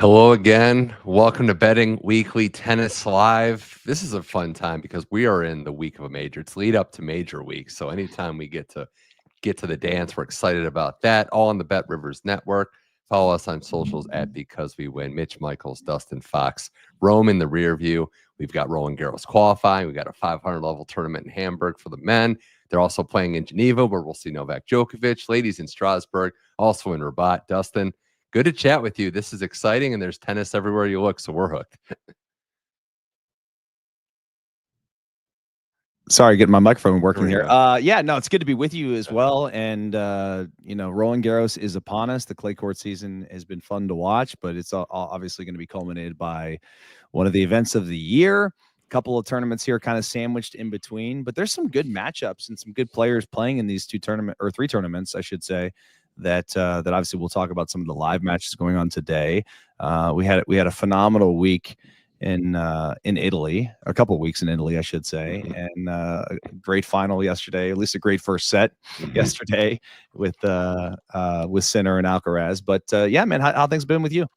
Hello again. Welcome to Betting Weekly Tennis Live. This is a fun time because we are in the week of a major. It's lead up to major week. So anytime we get to the dance, we're excited about that. All on the Bet Rivers Network. Follow us on socials at Because We Win. Mitch Michaels, Dustin Fox, Rome in the rear view. We've got Roland Garros qualifying. We've got a 500 level tournament in Hamburg for the men. They're also playing in Geneva, where we'll see Novak Djokovic. Ladies in Strasbourg, also in Rabat. Dustin, good to chat with you. This is exciting, and there's tennis everywhere you look, so we're hooked. Sorry, getting my microphone working here. Yeah, no, it's good to be with you as well. And Roland Garros is upon us. The clay court season has been fun to watch, but it's obviously going to be culminated by one of the events of the year. A couple of tournaments here kind of sandwiched in between, but there's some good matchups and some good players playing in these three tournaments, I should say. That obviously we'll talk about some of the live matches going on today. We had a phenomenal week in Italy, a couple of weeks in Italy, I should say, and a great final yesterday, at least a great first set yesterday with Sinner and Alcaraz. But yeah, man, how things been with you?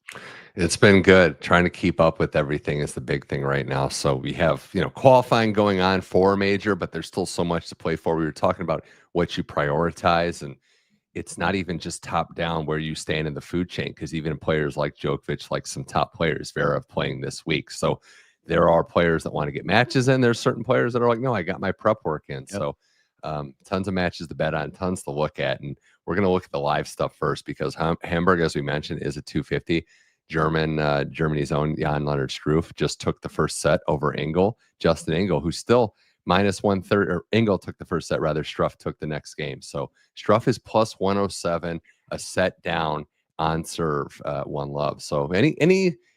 It's been good. Trying to keep up with everything is the big thing right now. So we have, qualifying going on for a major, but there's still so much to play for. We were talking about what you prioritize, and it's not even just top down where you stand in the food chain, because even players like Djokovic, like some top players, Vera playing this week. So there are players that want to get matches in. There's certain players that are like, no, I got my prep work in. Yep. So tons of matches to bet on, tons to look at. And we're going to look at the live stuff first, because Hamburg, as we mentioned, is a 250. Germany's own Jan-Lennard Struff just took the first set over Engel. Justin Engel, who's still -130, or Engel took the first set, rather. Struff took the next game. So Struff is +107, a set down on serve, one love. So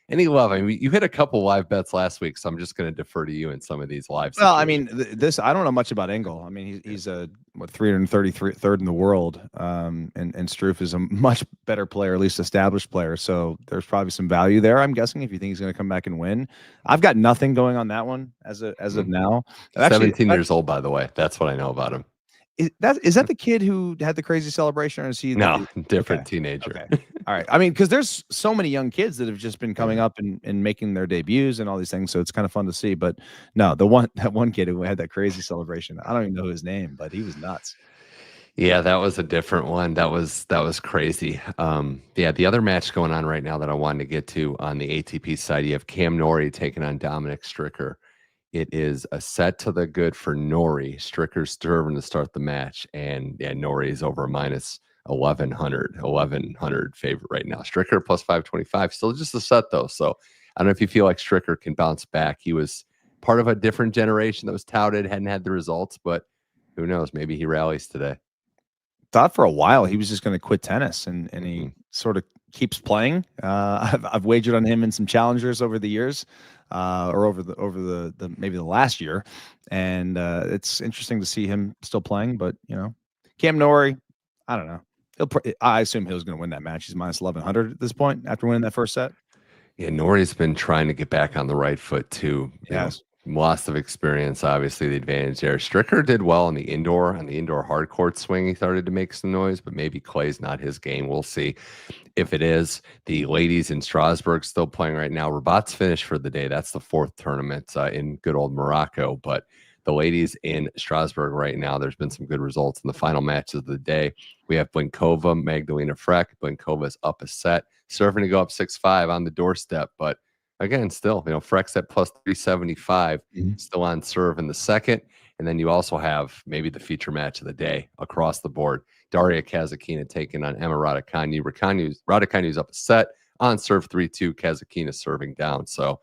any love? I mean, you hit a couple live bets last week, so I'm just going to defer to you in some of these live. Well, I mean, I don't know much about Engel. I mean, he's a 333rd in the world, and Struff is a much better player, at least established player. So there's probably some value there, I'm guessing, if you think he's going to come back and win. I've got nothing going on that one as of now. 17 years old, by the way. That's what I know about him. Is that the kid who had the crazy celebration, or is he? No, different teenager. Okay. All right. I mean, because there's so many young kids that have just been coming up and making their debuts and all these things, so it's kind of fun to see. But no, that one kid who had that crazy celebration, I don't even know his name, but he was nuts. Yeah, that was a different one. That was crazy. Yeah, the other match going on right now that I wanted to get to on the ATP side, you have Cam Norrie taking on Dominic Stricker. It is a set to the good for Norrie. Stricker's serving to start the match, and yeah, Norrie is over -1100 favorite right now. Stricker +525, still just a set though. So I don't know if you feel like Stricker can bounce back. He was part of a different generation that was touted, hadn't had the results, but who knows? Maybe he rallies today. Thought for a while he was just going to quit tennis, and he sort of keeps playing. I've wagered on him in some challengers over the years. Or over the maybe the last year, and it's interesting to see him still playing. But Cam Norrie, I don't know. I assume he was going to win that match. He's -1100 at this point after winning that first set. Yeah, Norrie's been trying to get back on the right foot too. Yes. Lots of experience, obviously, the advantage there. Stricker did well on the indoor hard court swing. He started to make some noise, but maybe clay's not his game. We'll see if it is. The ladies in Strasbourg still playing right now. Rabat's finished for the day. That's the fourth tournament in good old Morocco. But the ladies in Strasbourg right now, there's been some good results in the final matches of the day. We have Blinkova, Magdalena Freck. Blinkova's up a set, serving to go up 6-5 on the doorstep, but again, still, Freck's at +375, still on serve in the second. And then you also have maybe the feature match of the day across the board. Daria Kasatkina taking on Emma Raducanu. Raducanu's up a set on serve 3-2. Kasatkina serving down. So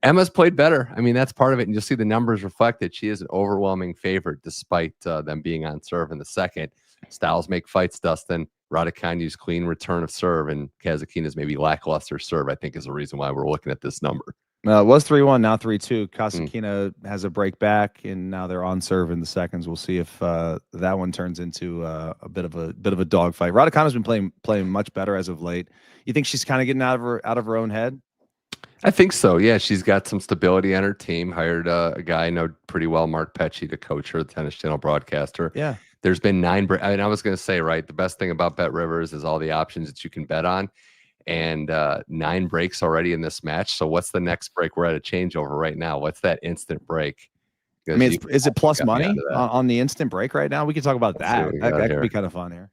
Emma's played better. I mean, that's part of it. And you'll see the numbers reflect that she is an overwhelming favorite despite them being on serve in the second. Styles make fights, Dustin. Raducanu's clean return of serve and Kasatkina's maybe lackluster serve, I think, is the reason why we're looking at this number. It was 3-1, now 3-2. Kasatkina has a break back, and now they're on serve in the seconds. We'll see if that one turns into a bit of a dogfight. Raducanu's been playing much better as of late. You think she's kind of getting out of her own head? I think so. Yeah, she's got some stability on her team. Hired a guy I know pretty well, Mpetshi, to coach her, the Tennis Channel broadcaster. Yeah. There's been 9. I was going to say, right, the best thing about Bet Rivers is all the options that you can bet on. and 9 breaks already in this match. So what's the next break? We're at a changeover right now. What's that instant break? I mean, is it plus money on the instant break right now? We can talk about that. That could be kind of fun here.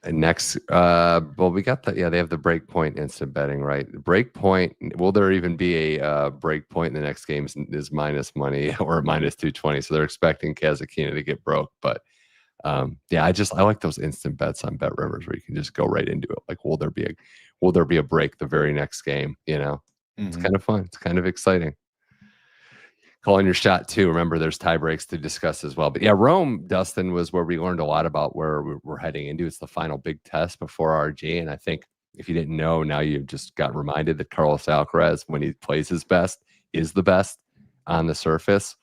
And next, well, we got that. Yeah, they have the break point instant betting, right? Break point. Will there even be a break point in the next game? Is minus money or minus 220? So they're expecting Kasatkina to get broke. But yeah, I like those instant bets on Bet Rivers where you can just go right into it. Like, will there be a break the very next game? You know, it's kind of fun. It's kind of exciting. Calling your shot too. Remember, there's tie breaks to discuss as well. But yeah, Rome, Dustin, was where we learned a lot about where we're heading into. It's the final big test before RG. And I think if you didn't know, now you just got reminded that Carlos Alcaraz, when he plays his best, is the best on the surface.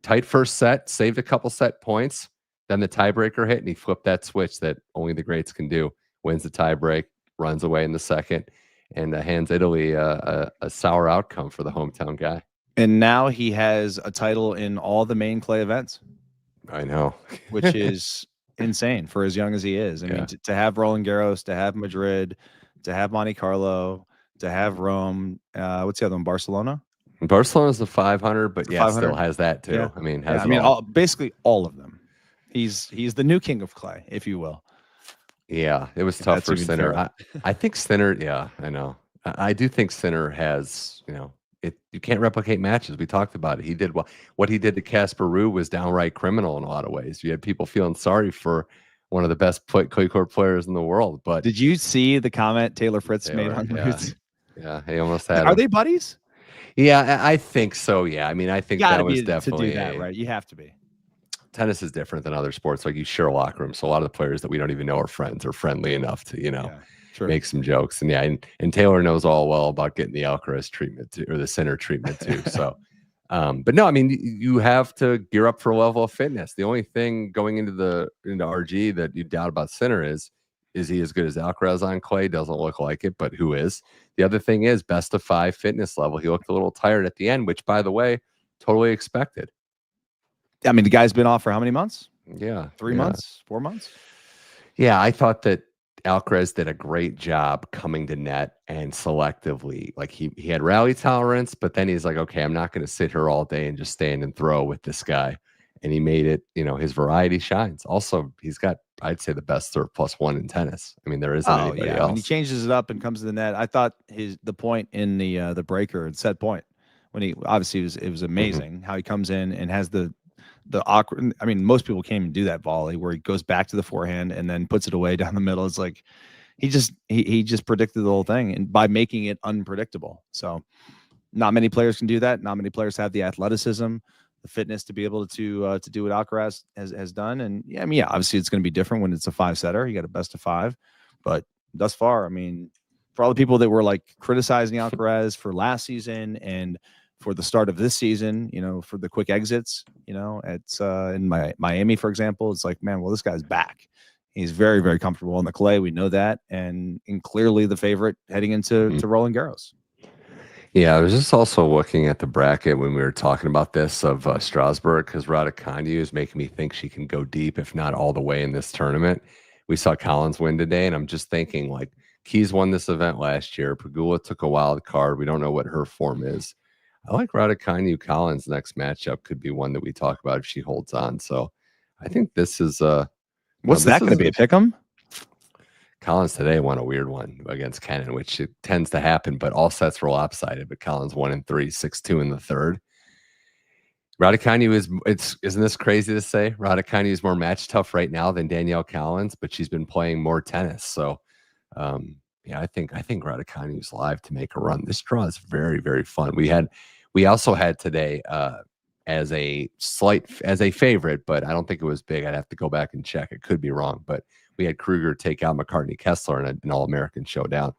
Tight first set, saved a couple set points. Then the tiebreaker hit, and he flipped that switch that only the greats can do. Wins the tiebreak, runs away in the second, and hands Italy a sour outcome for the hometown guy. And now he has a title in all the main clay events. I know. Which is insane for as young as he is. I mean, to have Roland Garros, to have Madrid, to have Monte Carlo, to have Rome. What's the other one? Barcelona? Barcelona's the 500, but yeah, 500. Still has that too. Yeah. I mean, basically all of them. He's the new king of clay, if you will. Yeah, it was tough for Sinner. I think Sinner, yeah, I know. I do think Sinner has, you can't replicate matches. We talked about it. He did what he did to Casper Ruud was downright criminal in a lot of ways. You had people feeling sorry for one of the best clay court players in the world. But did you see the comment Taylor Fritz made on Ruud? Yeah, he almost had. Are they buddies? Yeah, I think so. Yeah, I mean, I think that was definitely to do that, right? You have to be. Tennis is different than other sports. Like, you share a locker room, so a lot of the players that we don't even know are friends or friendly enough to, make some jokes. And yeah, and Taylor knows all well about getting the Alcaraz treatment too, or the Sinner treatment too. So, but no, I mean, you have to gear up for a level of fitness. The only thing going into RG that you doubt about Sinner is he as good as Alcaraz on clay? Doesn't look like it, but who is? The other thing is best of 5 fitness level. He looked a little tired at the end, which, by the way, totally expected. I mean, the guy's been off for how many months? Yeah. 3 months, 4 months. Yeah, I thought that Alcaraz did a great job coming to net and selectively. Like, he had rally tolerance, but then he's like, okay, I'm not going to sit here all day and just stand and throw with this guy. And he made it, his variety shines. Also, he's got, I'd say, the best serve +1 in tennis. I mean, there isn't anybody else. When he changes it up and comes to the net, I thought the point in the breaker and set point, when he obviously it was amazing how he comes in and has the awkward. I mean, most people can't even do that volley where he goes back to the forehand and then puts it away down the middle. It's like he just predicted the whole thing, and by making it unpredictable. So not many players can do that. Not many players have the athleticism, the fitness to be able to do what Alcaraz has done. And yeah, I mean, obviously it's going to be different when it's a 5-setter. You got a best of 5, but thus far, I mean, for all the people that were like criticizing Alcaraz for last season and for the start of this season, for the quick exits, it's in Miami, for example, it's like, man, well, this guy's back. He's very, very comfortable on the clay. We know that. And clearly the favorite heading into Roland Garros. Yeah, I was just also looking at the bracket when we were talking about this of Strasbourg, because Raducanu is making me think she can go deep, if not all the way in this tournament. We saw Collins win today, and I'm just thinking, like, Keys won this event last year. Pegula took a wild card. We don't know what her form is. I like Raducanu. Collins' next matchup could be one that we talk about if she holds on. So I think this is what's that going to be, a pick'em? Collins today won a weird one against Kenin, which it tends to happen, but all sets were lopsided. But Collins won in 3, 6-2 in the third. Raducanu isn't this crazy to say? Raducanu is more match tough right now than Danielle Collins, but she's been playing more tennis. So yeah, I think Raducanu is live to make a run. This draw is very, very fun. We also had today as a favorite, but I don't think it was big. I'd have to go back and check. It could be wrong, but we had Kruger take out McCartney Kessler in an All-American showdown.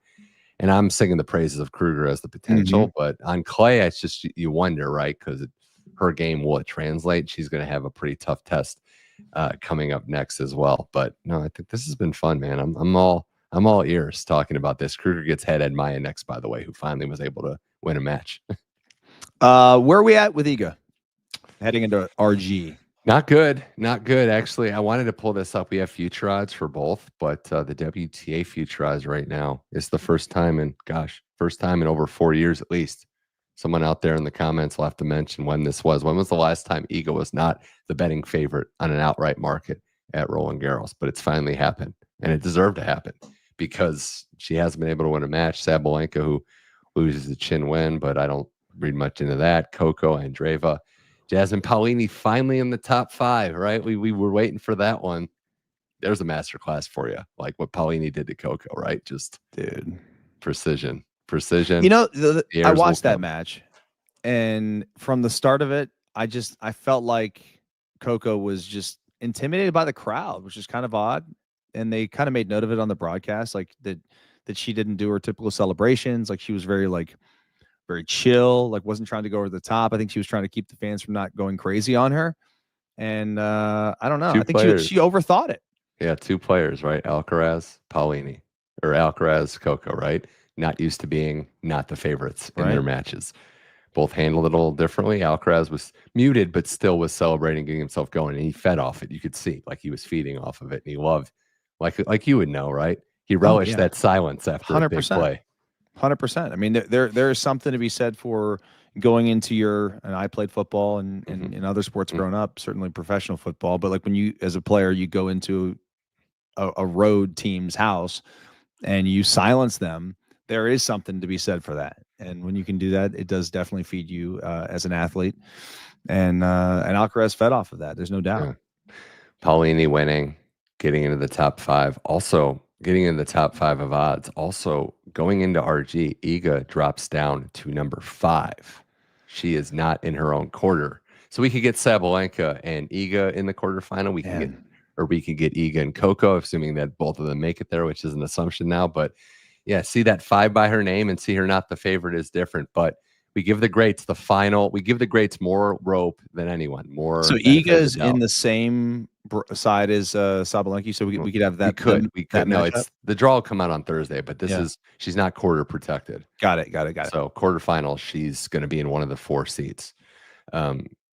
And I'm singing the praises of Kruger as the potential, but on clay, it's just, you wonder, right? Because her game, will it translate? She's going to have a pretty tough test coming up next as well. But no, I think this has been fun, man. I'm all ears talking about this. Kruger gets Ed Maya next, by the way, who finally was able to win a match. Where are we at with Iga heading into RG? Not good. Not good. Actually, I wanted to pull this up. We have future odds for both, but the WTA future odds right now is the first time in over 4 years at least. Someone out there in the comments will have to mention when this was. When was the last time Iga was not the betting favorite on an outright market at Roland Garros? But it's finally happened, and it deserved to happen because she hasn't been able to win a match. Sabalenka, who loses the chin win, but I don't read much into that. Coco, Andreeva. Jasmine Paolini finally in the top 5, right? We were waiting for that one. There's a masterclass for you, like what Paolini did to Coco, right? Just dude, precision. You know, I watched that match, and from the start of it, I felt like Coco was just intimidated by the crowd, which is kind of odd. And they kind of made note of it on the broadcast, like that she didn't do her typical celebrations. Like she was very chill, like wasn't trying to go over the top. I think she was trying to keep the fans from not going crazy on her. And I don't know. I think she overthought it. Yeah, 2 players, right? Alcaraz, Paolini, or Alcaraz, Coco, right? Not used to being not the favorites in their matches. Both handled it a little differently. Alcaraz was muted, but still was celebrating, getting himself going, and he fed off it. You could see, like he was feeding off of it, and he loved, like you would know, right? He relished that silence after 100%. A big play. 100%. I mean, there is something to be said for going into and I played football and in other sports growing up, certainly professional football, but like when you, as a player, you go into a road team's house and you silence them, there is something to be said for that. And when you can do that, it does definitely feed you as an athlete. And Alcaraz fed off of that. There's no doubt. Yeah. Paolini winning, getting into the top 5, also getting in the top 5 of odds. Also going into RG, Iga drops down to number 5. She is not in her own quarter. So we could get Sabalenka and Iga in the quarterfinal. We could get Iga and Coco, assuming that both of them make it there, which is an assumption now. But yeah, see that 5 by her name and see her not the favorite is different. But we give the greats the final. We give the greats more rope than anyone. More. So Iga's in the same side as Sabalenka, so we could have that. We could. No, it's the draw will come out on Thursday, but this is she's not quarter protected. Got it. So quarterfinal, she's going to be in one of the 4 seats,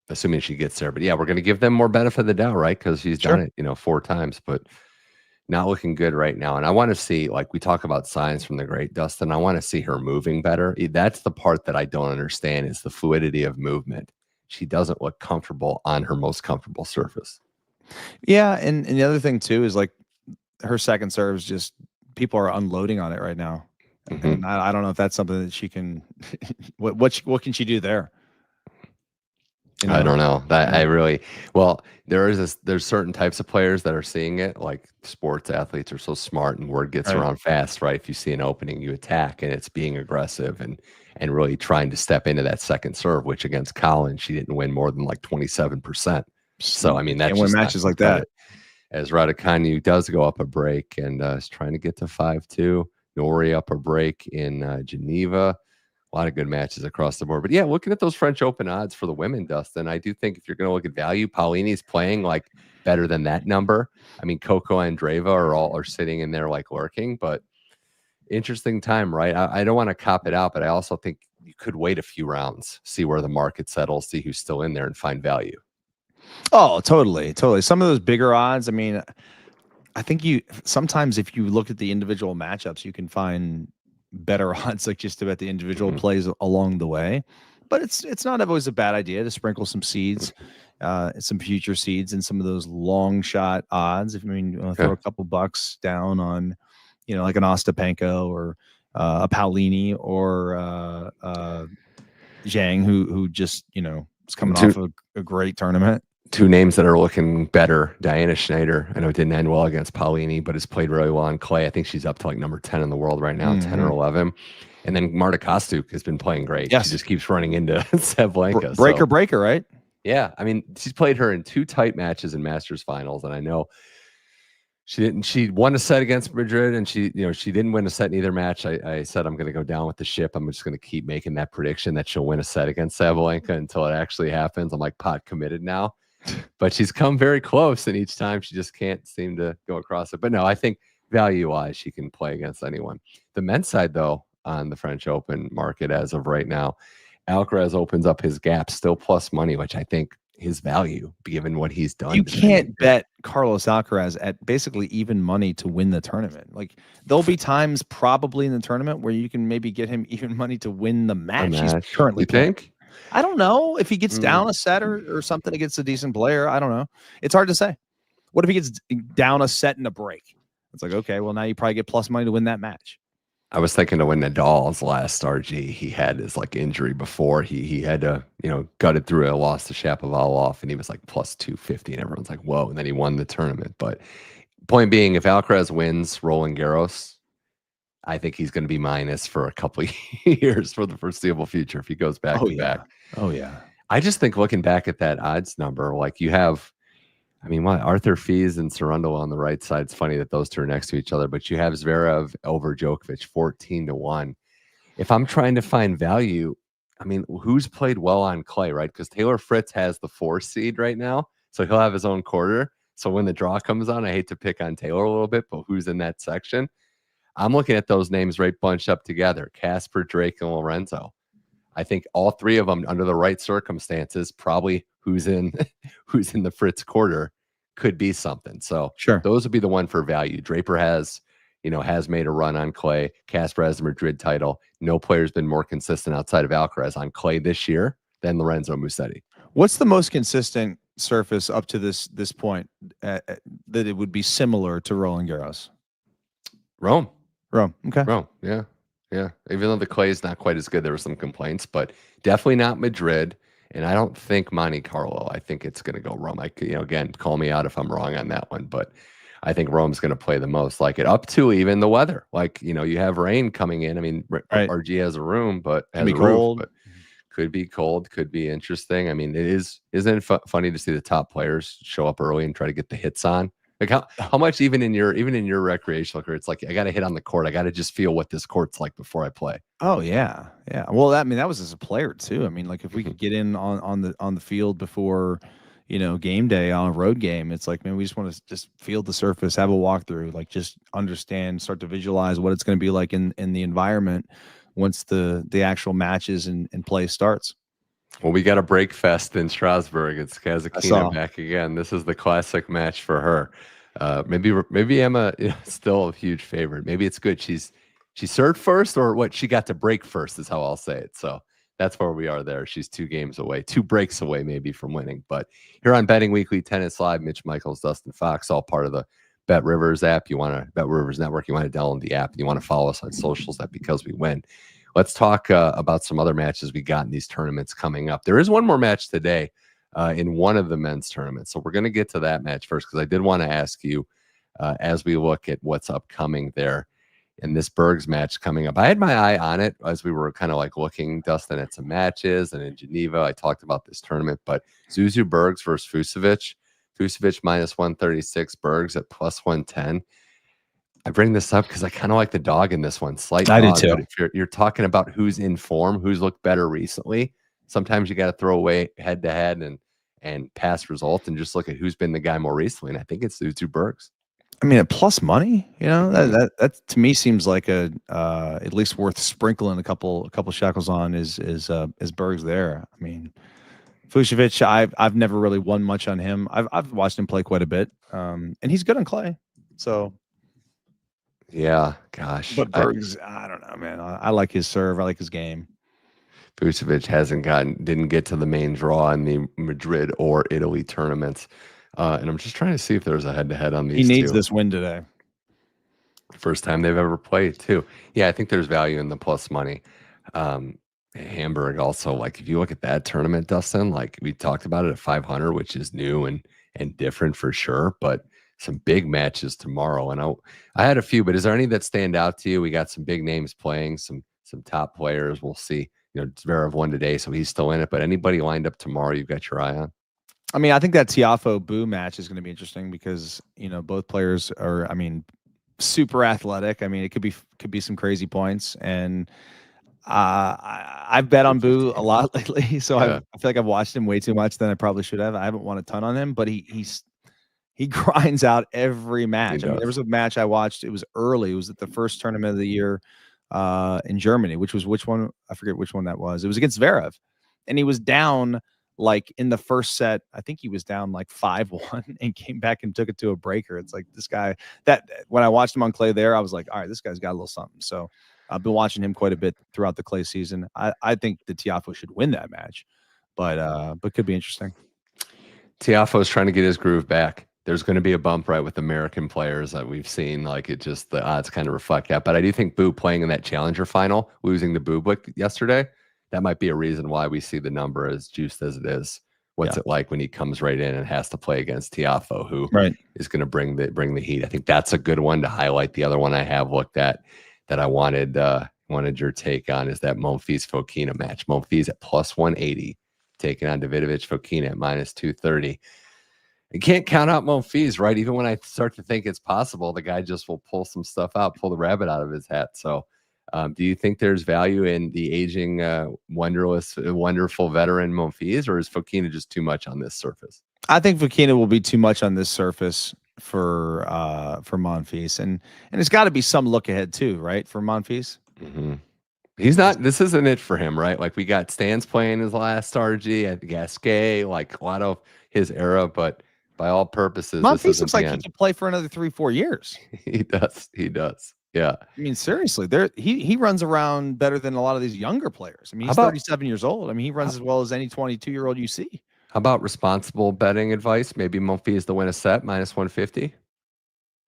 assuming she gets there. But yeah, we're going to give them more benefit of the doubt, right? Because she's done it, 4 times, but not looking good right now. And I want to see, like we talk about signs from the great Dustin, I want to see her moving better. That's the part that I don't understand is the fluidity of movement. She doesn't look comfortable on her most comfortable surface. Yeah, and the other thing too is like her second serve is just people are unloading on it right now. And I don't know if that's something that she can what can she do there? I don't know. There's certain types of players that are seeing it, like sports athletes are so smart and word gets around fast, right? If you see an opening, you attack, and it's being aggressive and really trying to step into that second serve, which against Collins, she didn't win more than like 27%. So, I mean, that's win matches like that. As Raducanu does go up a break and is trying to get to 5-2. Norrie up a break in Geneva. A lot of good matches across the board. But yeah, looking at those French Open odds for the women, Dustin, I do think if you're going to look at value, Paolini's playing like better than that number. I mean, Coco and Andreeva are sitting in there like lurking, but interesting time, right? I don't want to cop it out, but I also think you could wait a few rounds, see where the market settles, see who's still in there and find value. Oh, totally. Some of those bigger odds, I mean, I think sometimes if you look at the individual matchups, you can find better odds, like just about the individual plays along the way. But it's not always a bad idea to sprinkle some seeds, some future seeds, and some of those long shot odds. If you want to throw a couple bucks down on, like an Ostapenko or a Paolini or Zhang, who just is coming off a great tournament. 2 names that are looking better. Diana Schneider, I know it didn't end well against Paolini, but has played really well on clay. I think she's up to like number 10 in the world right now, 10 or 11. And then Marta Kostyuk has been playing great. Yes. She just keeps running into Sabalenka. Breaker, right? Yeah. I mean, she's played her in 2 tight matches in Masters finals. And I know she won a set against Madrid, and she didn't win a set in either match. I said, I'm going to go down with the ship. I'm just going to keep making that prediction that she'll win a set against Sabalenka until it actually happens. I'm like pot committed now. But she's come very close, and each time she just can't seem to go across it. But no, I think value-wise, she can play against anyone. The men's side, though, on the French Open market as of right now, Alcaraz opens up his gap, still plus money, which I think his value given what he's done. You can't bet Carlos Alcaraz at basically even money to win the tournament. Like there'll be times probably in the tournament where you can maybe get him even money to win the match. He's currently playing. Think? I don't know if he gets down a set or something against a decent player. I don't know. It's hard to say. What if he gets down a set in a break? It's like, okay, well, now you probably get plus money to win that match. I was thinking of when Nadal's last RG, he had his like injury before he had to, gutted through a loss to Shapovalov, and he was like plus 250, and everyone's like, whoa, and then he won the tournament. But point being, if Alcaraz wins Roland Garros, I think he's going to be minus for a couple of years for the foreseeable future if he goes back to back. Oh, yeah. I just think looking back at that odds number, like you have, Arthur Fees and Sarundel on the right side. It's funny that those two are next to each other, but you have Zverev over Djokovic 14-1. If I'm trying to find value, who's played well on clay, right? Because Taylor Fritz has the 4 seed right now, so he'll have his own quarter. So when the draw comes on, I hate to pick on Taylor a little bit, but who's in that section? I'm looking at those names right bunched up together: Casper, Drake, and Lorenzo. I think all three of them, under the right circumstances, probably who's in the Fritz quarter could be something. So sure, those would be the one for value. Draper has made a run on clay. Casper has the Madrid title. No player's been more consistent outside of Alcaraz on clay this year than Lorenzo Musetti. What's the most consistent surface up to this point that it would be similar to Roland Garros? Rome. Okay. Rome. Yeah. Even though the clay is not quite as good, there were some complaints, but definitely not Madrid. And I don't think Monte Carlo. I think it's going to go Rome. Again, call me out if I'm wrong on that one, but I think Rome's going to play the most. Like it up to even the weather. Like, you have rain coming in. Right. RG has a room, but has be a cold. Roof, but could be cold, could be interesting. Isn't it funny to see the top players show up early and try to get the hits on? Like how much even in your recreational career, it's like I got to hit on the court. I got to just feel what this court's like before I play. Oh yeah. Well, that was as a player too. Like if we could get in on the field before, game day on a road game, it's like, man, we just want to just feel the surface, have a walkthrough, like just understand, start to visualize what it's going to be like in the environment once the actual matches and play starts. Well, we got a break fest in Strasbourg. It's Kasatkina back again. This is the classic match for her. Maybe Emma still a huge favorite. Maybe it's good. She served first, or what? She got to break first is how I'll say it. So that's where we are there. She's 2 games away, 2 breaks away maybe from winning. But here on Betting Weekly Tennis Live, Mitch Michaels, Dustin Fox, all part of the Bet Rivers app. You want to Bet Rivers Network. You want to download the app. You want to follow us on socials at Because We Win. Let's talk about some other matches we got in these tournaments coming up. There is one more match today in one of the men's tournaments. So we're going to get to that match first, because I did want to ask you as we look at what's upcoming there in this Bergs match coming up. I had my eye on it as we were kind of like looking, Dustin, at some matches. And in Geneva, I talked about this tournament. But Zizou Bergs versus Fucsovics. Fucsovics minus 136, Bergs at plus 110. I bring this up because I kind of like the dog in this one. Slight I dog, do too. but if you're talking about who's in form, who's looked better recently, sometimes you got to throw away head to head and past result and just look at who's been the guy more recently. And I think it's Zizou Bergs. At plus money, that to me seems like a at least worth sprinkling a couple shekels on is Bergs there. Fucsovics, I've never really won much on him. I've watched him play quite a bit, and he's good on clay. So. Yeah, gosh. But Bergs, I don't know, man. I like his serve. I like his game. Fucsovics didn't get to the main draw in the Madrid or Italy tournaments. And I'm just trying to see if there's a head-to-head on these two. He needs this win today. First time they've ever played, too. Yeah, I think there's value in the plus money. Hamburg also, like, if you look at that tournament, Dustin, like we talked about it at 500, which is new and different for sure, but some big matches tomorrow. And I had a few, but is there any that stand out to you? We got some big names playing, some top players. We'll see. Zverev won today, so he's still in it. But anybody lined up tomorrow you've got your eye on? I think that Tiafoe-Boo match is going to be interesting because, both players are, super athletic. It could be some crazy points. And I've bet on Boo a lot lately. So I feel like I've watched him way too much than I probably should have. I haven't won a ton on him, but he grinds out every match. There was a match I watched. It was early. It was at the first tournament of the year in Germany, which one? I forget which one that was. It was against Zverev, and he was down like in the first set, I think he was down like 5-1 and came back and took it to a breaker. It's like this guy that when I watched him on clay there, I was like, all right, this guy's got a little something. So I've been watching him quite a bit throughout the clay season. I think the Tiafoe should win that match, but could be interesting. Tiafoe's trying to get his groove back. There's going to be a bump right with American players that we've seen. Like it just the odds kind of reflect that. But I do think Boo playing in that challenger final, losing to Bublik yesterday, that might be a reason why we see the number as juiced as it is. What's it like when he comes right in and has to play against Tiafoe, who is going to bring the heat? I think that's a good one to highlight. The other one I have looked at that I wanted your take on is that Monfils Fokina match. Monfils at +180, taking on Davidovich. Fokina at -230. You can't count out Monfils, right? Even when I start to think it's possible, the guy just will pull some stuff out, pull the rabbit out of his hat. So do you think there's value in the aging, wonderful veteran Monfils, or is Fokina just too much on this surface? I think Fokina will be too much on this surface for Monfils, and it's got to be some look ahead too, right? For Monfils, he's not. This isn't it for him, right? Like we got Stans playing his last RG at Gasquet, like a lot of his era, but by all purposes, Monfils looks like he can play for another 3-4 years. He does. Yeah. I mean, seriously, he runs around better than a lot of these younger players. I mean, he's 37 years old. I mean, he runs as well as any 22-year-old you see. How about responsible betting advice? Maybe Monfils to win a set, -150.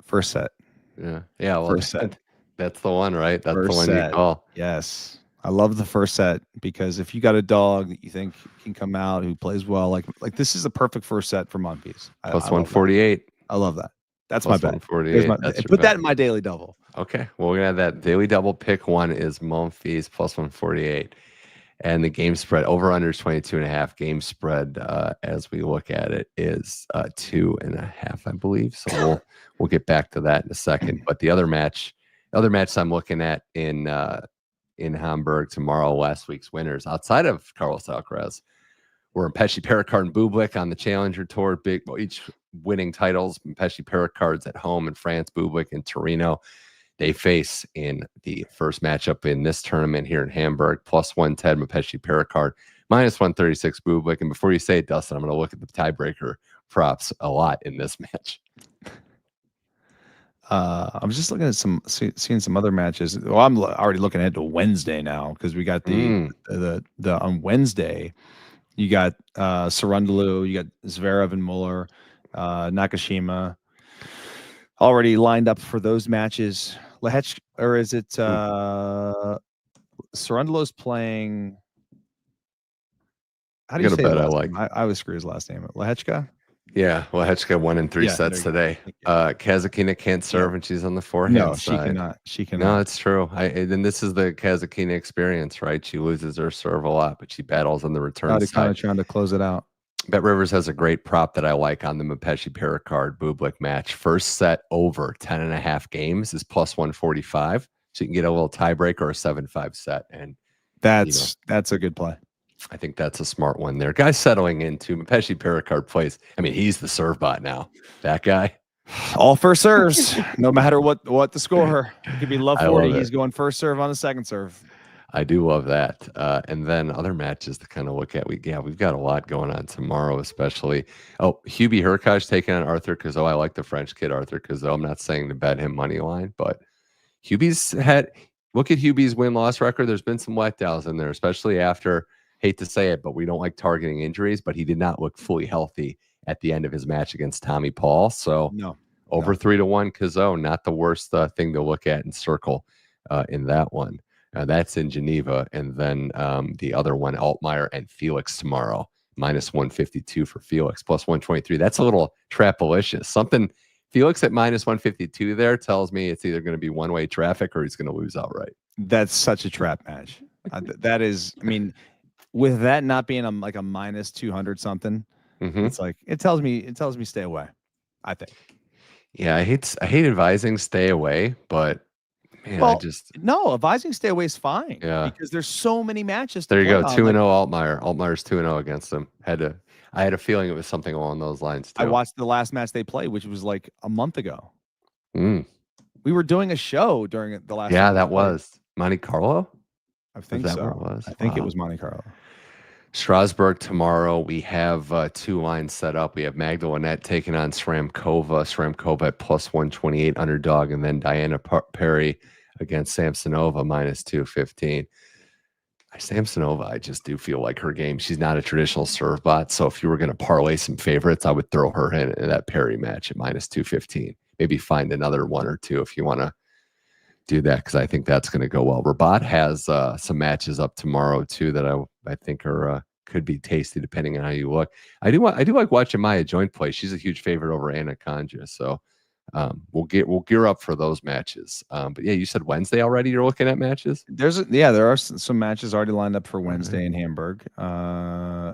First set. Yeah. Well, first set. That's the one, right? That's the one you call. Yes. I love the first set because if you got a dog that you think can come out who plays well, like this is a perfect first set for Monfils. +148. I love that. That's my bet. Put that in my daily double. Okay. Well, we're going to have that daily double. Pick one is Monfils +148. And the game spread over under is 22.5. Game spread, as we look at it, is 2.5, I believe. So we'll get back to that in a second. But the other match I'm looking at in Hamburg tomorrow, last week's winners outside of Carlos Alcaraz, were Mpetshi, Perricard, and Bublik on the Challenger Tour. Each winning titles. Mpetshi, Perricard's at home in France, Bublik in Torino. They face in the first matchup in this tournament here in Hamburg, +110 Mpetshi, Perricard, -136 Bublik. And before you say it, Dustin, I'm going to look at the tiebreaker props a lot in this match. I'm just looking at seeing some other matches. Well, I'm already looking ahead to Wednesday now because we got the on Wednesday. You got Sarundalu, you got Zverev and Muller, Nakashima already lined up for those matches. Lehech, or is it Sarundalu's playing? How do you say that? I always screw his last name. Lehechka? Yeah, Lehechka won in 3 sets today. Kasatkina can't serve, and she's on the forehand side. She cannot. No, it's true. And this is the Kasatkina experience, right? She loses her serve a lot, but she battles on the return side. Kind of trying to close it out. Bet Rivers has a great prop that I like on the Mpetshi, Perricard, Bublik match. First set over 10.5 games is +145. So you can get a little tiebreaker or a 7-5 set. And that's a good play. I think that's a smart one there. Guys settling into Mpetshi, Perricard plays. I mean, he's the serve bot now. That guy. All first serves, no matter what the score. It could be love 40. He's going first serve on the second serve. I do love that. And then other matches to kind of look at. We've got a lot going on tomorrow, especially. Oh, Hubert Hurkacz taking on Arthur Cazaux. I like the French kid, Arthur Cazaux. I'm not saying to bet him money line, but Hubert's look at Hubert's win-loss record. There's been some letdowns in there, especially after, hate to say it, but we don't like targeting injuries, but he did not look fully healthy at the end of his match against Tommy Paul. So over 3-1 Cazaux, not the worst thing to look at and circle in that one. That's in Geneva. And then the other one, Altmaier and Felix tomorrow, -152 for Felix, +123. That's a little trapalicious. Something Felix at -152 there tells me it's either going to be one-way traffic or he's going to lose outright. That's such a trap match. That is, I mean, with that not being like a -200 something, it's like it tells me stay away, I think. Yeah, I hate advising stay away, but man, no, advising stay away is fine. Yeah, because there's so many matches. There you go, 2-0 Altmaier. Altmaier's 2-0 against him. I had a feeling it was something along those lines too. I watched the last match they played, which was like a month ago. We were doing a show during the last. Yeah, that was Monte Carlo. I think so. I think it was Monte Carlo. Strasbourg tomorrow. We have 2 lines set up. We have Magdalene taking on Sramkova. Sramkova at plus 128 underdog, and then Diana Perry against Samsonova minus 215. Samsonova, I just do feel like her game. She's not a traditional serve bot. So if you were going to parlay some favorites, I would throw her in that Perry match at minus 215. Maybe find another one or two if you want to do that, because I think that's going to go well. Rabat has some matches up tomorrow too that I think are could be tasty depending on how you look. I do like watching Maya Joint play. She's a huge favorite over Anna Konja, so we'll gear up for those matches. But yeah, you said Wednesday already. You're looking at matches. There are some matches already lined up for Wednesday in Hamburg.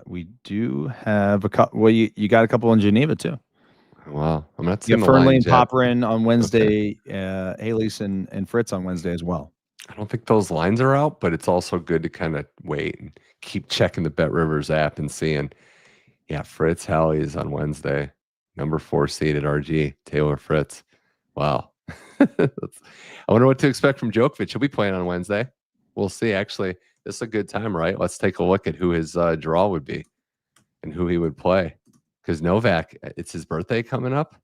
We do have a couple. Well, you got a couple in Geneva too. Wow, I'm not seeing Fernley and Popperin on Wednesday. Okay. Haley's and Fritz on Wednesday as well. I don't think those lines are out, but it's also good to kind of wait and keep checking the Bet Rivers app and seeing. Yeah, Fritz Halley is on Wednesday. Number 4 seed at RG, Taylor Fritz. Wow. I wonder what to expect from Djokovic. He'll be playing on Wednesday. We'll see. Actually, this is a good time, right? Let's take a look at who his draw would be and who he would play. Because Novak, it's his birthday coming up.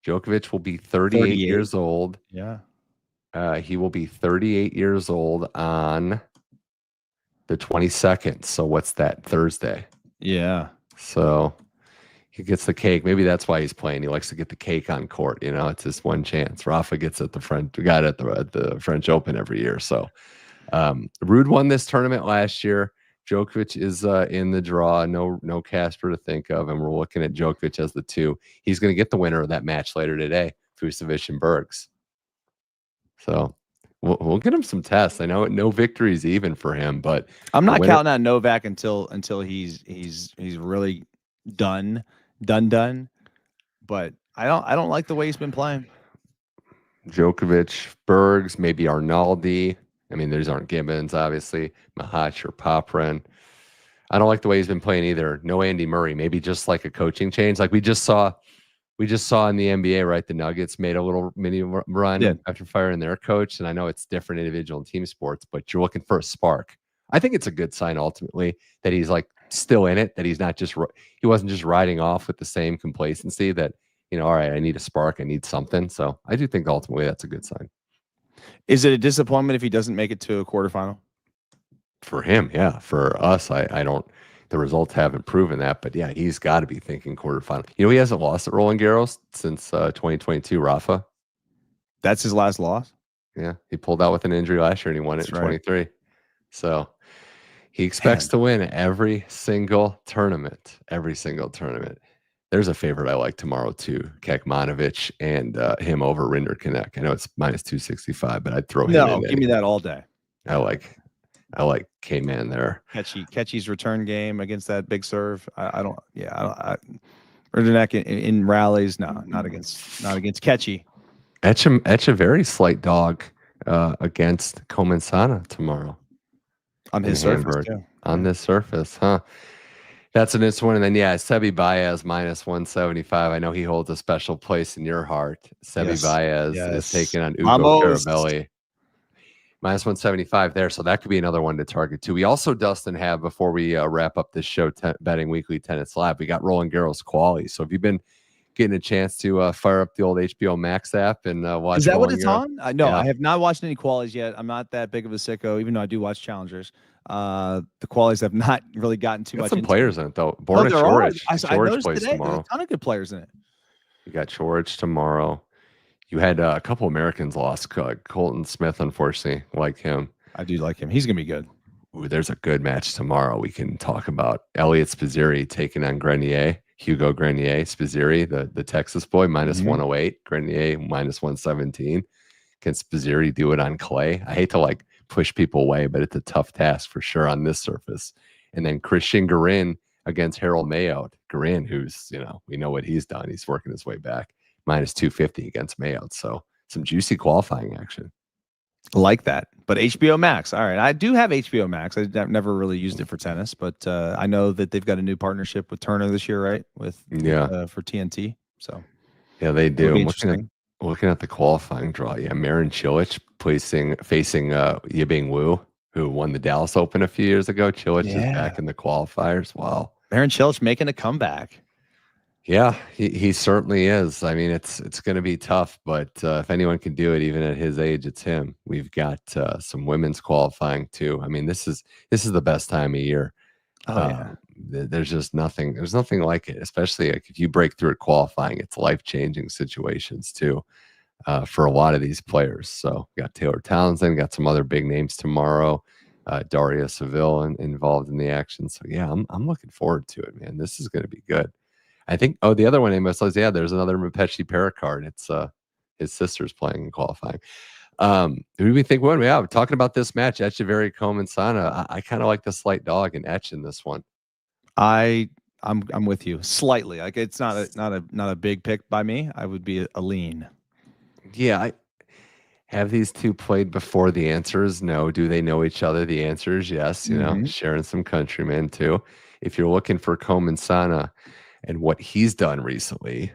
Djokovic will be 38 years old. Yeah. He will be 38 years old on the 22nd. So what's that? Thursday. Yeah. So he gets the cake. Maybe that's why he's playing. He likes to get the cake on court. It's his one chance. Rafa gets at the French Open every year. So Ruud won this tournament last year. Djokovic is in the draw. No Casper to think of, and we're looking at Djokovic as the 2. He's going to get the winner of that match later today, Fucsovics and Bergs. So we'll get him some tests. I know no victories even for him, but I'm not counting on Novak until he's really done. But I don't like the way he's been playing. Djokovic, Bergs, maybe Arnaldi. I mean, these aren't Gibbons, obviously. Mahac or Popperin. I don't like the way he's been playing either. No Andy Murray. Maybe just like a coaching change, like we just saw in the NBA, right? The Nuggets made a little mini run after firing their coach, and I know it's different individual and team sports, but you're looking for a spark. I think it's a good sign ultimately that he's like still in it. That he wasn't just riding off with the same complacency. That all right, I need a spark. I need something. So I do think ultimately that's a good sign. Is it a disappointment if he doesn't make it to a quarterfinal? For him, yeah. For us, I don't. The results haven't proven that, but yeah, he's got to be thinking quarterfinal. He hasn't lost at Roland Garros since 2022. Rafa, that's his last loss. Yeah, he pulled out with an injury last year and he won it in 23. So he expects to win every single tournament. There's a favorite I like tomorrow too, Kekmanovic, and him over Rinderknecht. I know it's minus 265, but I'd throw him in. No, give me that all day. I like K-Man there. Ketchy's return game against that big serve. Rinderknecht in rallies. No, not against Ketchy. Etch a very slight dog against Comensana tomorrow. On his surface, yeah. On this surface, huh? That's an interesting one. And then, Sebi Baez minus 175. I know he holds a special place in your heart. Sebi Baez is taking on Ugo Carabelli. Minus 175 there. So that could be another one to target too. We also, Dustin, have, before we wrap up this show, Betting Weekly Tennis Lab, we got Roland Garros quali. So if you've been getting a chance to fire up the old HBO Max app and watch. Is that what it's on? No, I have not watched any qualies yet. I'm not that big of a sicko, even though I do watch challengers. The qualies have not really gotten too much. Some players in it though. Borna George. I noticed plays today. Tomorrow. There's a ton of good players in it. You got George tomorrow. You had a couple Americans lost. Colton Smith, unfortunately, like him. I do like him. He's gonna be good. Ooh, there's a good match tomorrow. We can talk about Elliot Spizzirri taking on Grenier. Hugo Grenier, Spizzirri, the Texas boy, minus 108. Grenier, minus 117. Can Spizzirri do it on clay? I hate to push people away, but it's a tough task for sure on this surface. And then Christian Garin against Harold Mayotte. Garin, who's, we know what he's done. He's working his way back. Minus 250 against Mayotte. So some juicy qualifying action. Like that. But HBO Max. All right. I do have HBO Max. I've never really used it for tennis, but I know that they've got a new partnership with Turner this year, right? For TNT. So yeah, they do. Looking at the qualifying draw. Yeah, Marin Cilic facing Yibing Wu. who won the Dallas Open a few years ago. Cilic is back in the qualifiers. Wow. Marin Cilic making a comeback. Yeah, he certainly is. I mean, it's going to be tough, but if anyone can do it, even at his age, it's him. We've got some women's qualifying too. I mean, this is the best time of year. There's just nothing. There's nothing like it, especially like if you break through at qualifying. It's life-changing situations too for a lot of these players. So we got Taylor Townsend, got some other big names tomorrow. Daria Seville involved in the action. So yeah, I'm looking forward to it, man. This is going to be good. I think. Oh, the other one, Amos, yeah, there's another Mpetshi Perricard. It's his sister's playing in qualifying. Who do we think won? Yeah, we're talking about this match, Echeverry, Coleman, Sana. I kind of like the slight dog in Etch in this one. I'm with you slightly. Like it's not a big pick by me. I would be a lean. Yeah, I have these two played before. The answer is no. Do they know each other? The answer is yes. You know, sharing some countrymen too. If you're looking for Coleman Sana and what he's done recently,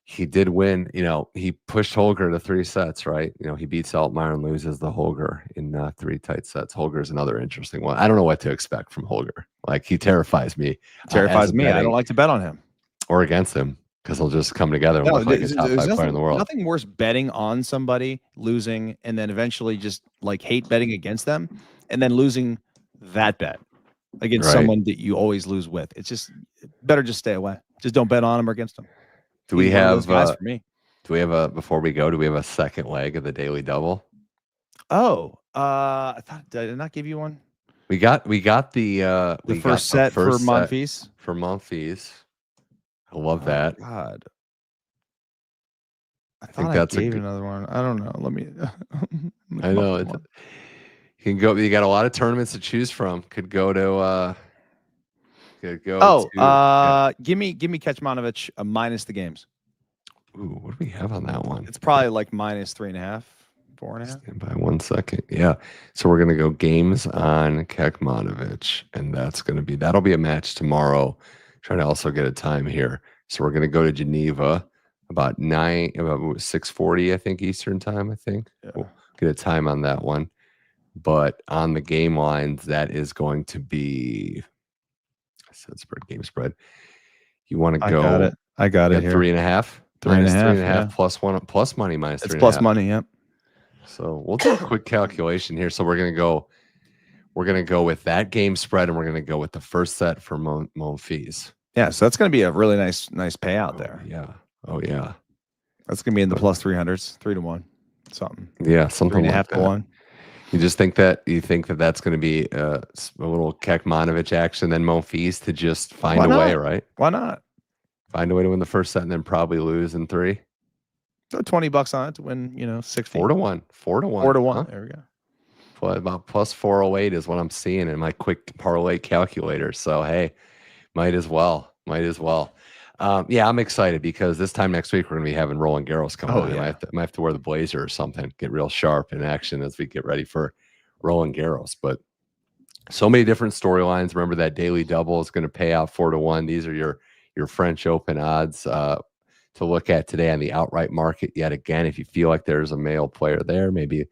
he did win. You know, he pushed Holger to 3 sets, right? You know, he beats Altmaier and loses the Holger in 3 tight sets. Holger is another interesting one. I don't know what to expect from Holger. Like, he terrifies me. Terrifies me. I don't like to bet on him or against him because he'll just come together and look like a top 5 player in the world. Nothing worse betting on somebody, losing, and then eventually just like hate betting against them, and then losing that bet against someone that you always lose with. It's just better just stay away. Just don't bet on them or against them. Do we have for me? Do we have a before we go? Do we have a second leg of the daily double? Oh, I thought, did I not give you one? We got the first set for Monfils. For Monfils, I love that. God, I think that's another one. I don't know. Let me. I know it. You can go. You got a lot of tournaments to choose from. Could go to. Could go. Give me Kecmanovic minus the games. Ooh, what do we have on that one? It's probably like minus 3.5, 4.5. Stand by 1 second. Yeah. So we're gonna go games on Kecmanovic, and that'll be a match tomorrow. Trying to also get a time here. So we're gonna go to Geneva about 6:40, I think, Eastern time. I think we'll get a time on that one. But on the game lines, that is going to be. I said spread, game spread. You want to go? I got it here. 3.5. 3.5 plus one plus money minus 3.5. It's plus money. Yep. So we'll do a quick calculation here. So we're gonna go with that game spread, and we're gonna go with the first set for Monfils. Yeah, so that's gonna be a really nice payout there. Yeah. Oh yeah. That's gonna be in the plus 300s, 3-1, something. Yeah, something 3.5 like to 1. You just think that that's going to be a little Kecmanovic action, then Monfils to just find a way, right? Why not? Find a way to win the first set and then probably lose in 3. So $20 on it to win, 60. 4-1. 4-1. 4-1. Huh? There we go. Well, about plus 408 is what I'm seeing in my quick parlay calculator. So hey, might as well. Yeah, I'm excited because this time next week we're going to be having Roland Garros coming on. I might have to wear the blazer or something, get real sharp in action as we get ready for Roland Garros. But so many different storylines. Remember that daily double is going to pay out 4-1. These are your French Open odds to look at today on the outright market. Yet again, if you feel like there's a male player there, maybe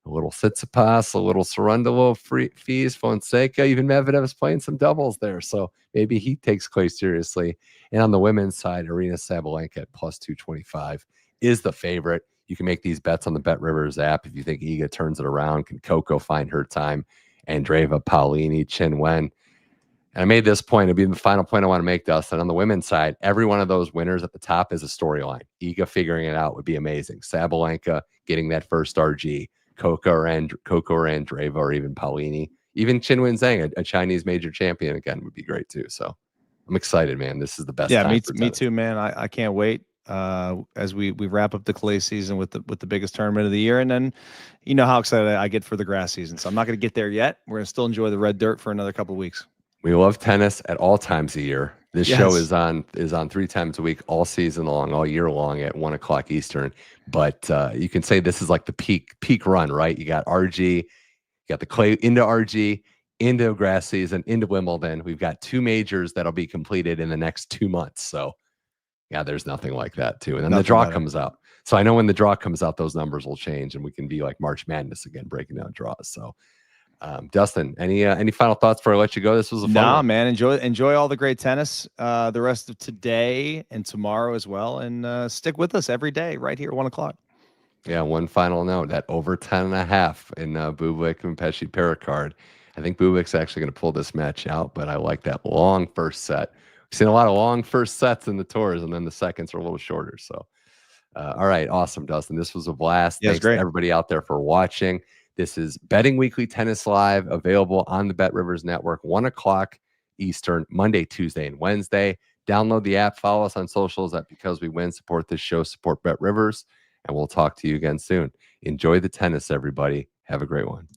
a little Tsitsipas, a little Cerundolo, fees, Fonseca, even Medvedev is playing some doubles there. So maybe he takes Clay seriously. And on the women's side, Arina Sabalenka at plus 225 is the favorite. You can make these bets on the Bet Rivers app. If you think Iga turns it around, can Coco find her time? Andreeva, Paulini, Chen Wen. And I made this point. It'll be the final point I want to make, Dustin. On the women's side, every one of those winners at the top is a storyline. Iga figuring it out would be amazing. Sabalenka getting that first RG. Coco or Andreeva, or even Paulini, even Qinwen Zhang, a Chinese major champion again, would be great too. So I'm excited, man. This is the best. Yeah, me too, man. I can't wait as we wrap up the clay season with the biggest tournament of the year, and then you know how excited I get for the grass season. So I'm not going to get there yet. We're going to still enjoy the red dirt for another couple of weeks. We love tennis at all times of year. This show is on 3 times a week, all season long, all year long at 1 o'clock Eastern. But you can say this is like the peak run, right? You got RG, you got the clay into RG, into grass season, into Wimbledon. We've got 2 majors that'll be completed in the next 2 months. So yeah, there's nothing like that too. And then the draw comes out. So I know when the draw comes out, those numbers will change and we can be like March Madness again, breaking down draws. So Dustin, any final thoughts before I let you go? This was a fun one. Man. Enjoy all the great tennis the rest of today and tomorrow as well. And stick with us every day right here at 1 o'clock. Yeah, one final note, that over 10.5 in Bublik and Mpetshi Perricard. I think Bublik's actually going to pull this match out, but I like that long first set. We've seen a lot of long first sets in the tours, and then the seconds are a little shorter. So, all right, awesome, Dustin. This was a blast. Yeah, Thanks to everybody out there for watching. This is Betting Weekly Tennis Live, available on the Bet Rivers Network, 1 o'clock Eastern, Monday, Tuesday, and Wednesday. Download the app. Follow us on socials at Because We Win. Support this show. Support Bet Rivers. And we'll talk to you again soon. Enjoy the tennis, everybody. Have a great one.